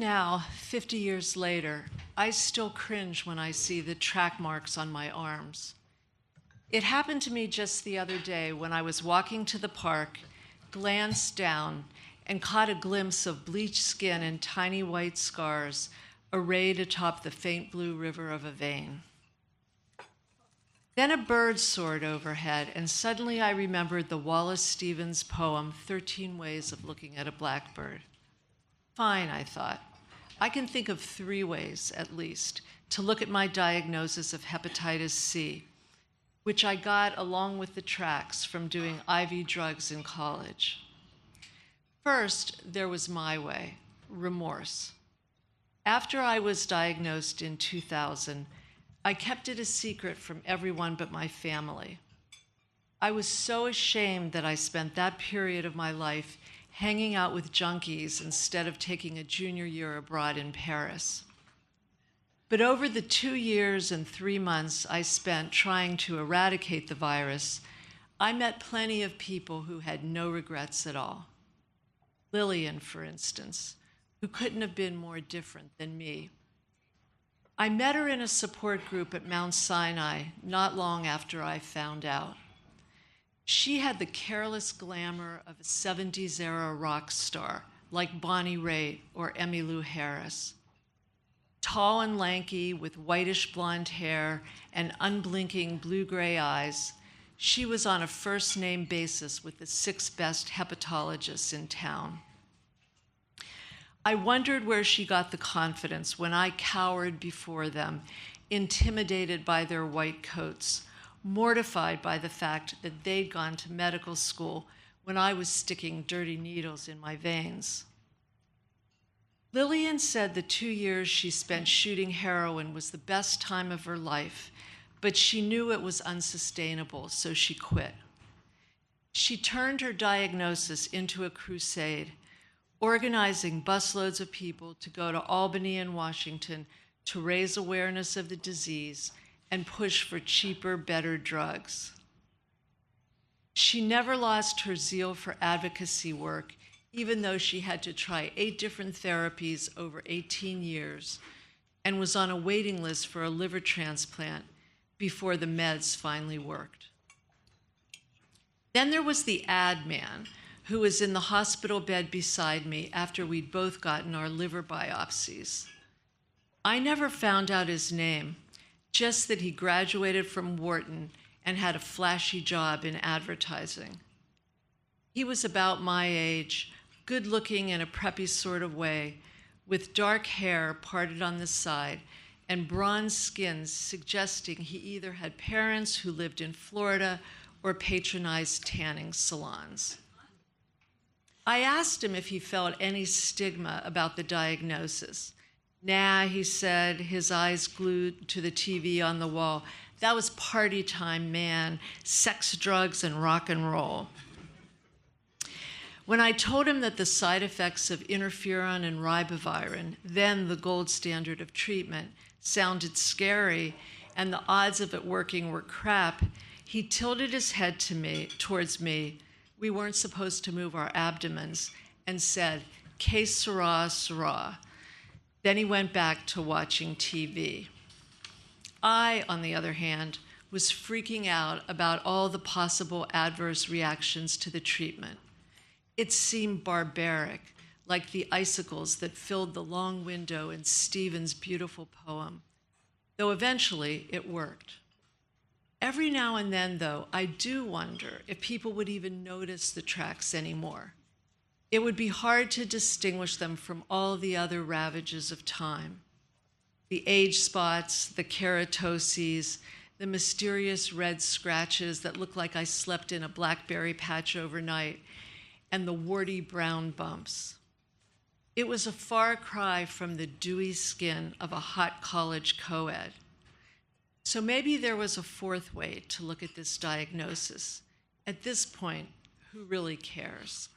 now, 50 years later, I still cringe when I see the track marks on my arms. It happened to me just the other day when I was walking to the park, glanced down, and caught a glimpse of bleached skin and tiny white scars arrayed atop the faint blue river of a vein. Then a bird soared overhead, and suddenly I remembered the Wallace Stevens poem, 13 Ways of Looking at a Blackbird. Fine, I thought. I can think of 3 ways, at least, to look at my diagnosis of hepatitis C, which I got along with the tracks from doing IV drugs in college. First, there was my way, remorse. After I was diagnosed in 2000, I kept it a secret from everyone but my family. I was so ashamed that I spent that period of my life hanging out with junkies instead of taking a junior year abroad in Paris. But over the 2 years and 3 months I spent trying to eradicate the virus, I met plenty of people who had no regrets at all. Lillian, for instance, who couldn't have been more different than me. I met her in a support group at Mount Sinai not long after I found out. She had the careless glamour of a 70s-era rock star, like Bonnie Raitt or Emmylou Harris. Tall and lanky, with whitish blonde hair and unblinking blue-gray eyes, she was on a first-name basis with the 6 best hepatologists in town. I wondered where she got the confidence when I cowered before them, intimidated by their white coats, mortified by the fact that they'd gone to medical school when I was sticking dirty needles in my veins. Lillian said the 2 years she spent shooting heroin was the best time of her life, but she knew it was unsustainable, so she quit. She turned her diagnosis into a crusade, organizing busloads of people to go to Albany and Washington to raise awareness of the disease and push for cheaper, better drugs. She never lost her zeal for advocacy work, even though she had to try 8 different therapies over 18 years and was on a waiting list for a liver transplant before the meds finally worked. Then there was the ad man, who was in the hospital bed beside me after we'd both gotten our liver biopsies. I never found out his name, just that he graduated from Wharton and had a flashy job in advertising. He was about my age, good-looking in a preppy sort of way, with dark hair parted on the side and bronze skin suggesting he either had parents who lived in Florida or patronized tanning salons. I asked him if he felt any stigma about the diagnosis. Nah, he said, his eyes glued to the TV on the wall. That was party time, man. Sex, drugs, and rock and roll. When I told him that the side effects of interferon and ribavirin, then the gold standard of treatment, sounded scary and the odds of it working were crap, he tilted his head towards me. We weren't supposed to move our abdomens, and said, "Que sera, sera." Then he went back to watching TV. I, on the other hand, was freaking out about all the possible adverse reactions to the treatment. It seemed barbaric, like the icicles that filled the long window in Stephen's beautiful poem, though eventually it worked. Every now and then, though, I do wonder if people would even notice the tracks anymore. It would be hard to distinguish them from all the other ravages of time. The age spots, the keratoses, the mysterious red scratches that look like I slept in a blackberry patch overnight, and the warty brown bumps. It was a far cry from the dewy skin of a hot college co-ed. So maybe there was a 4th way to look at this diagnosis. At this point, who really cares?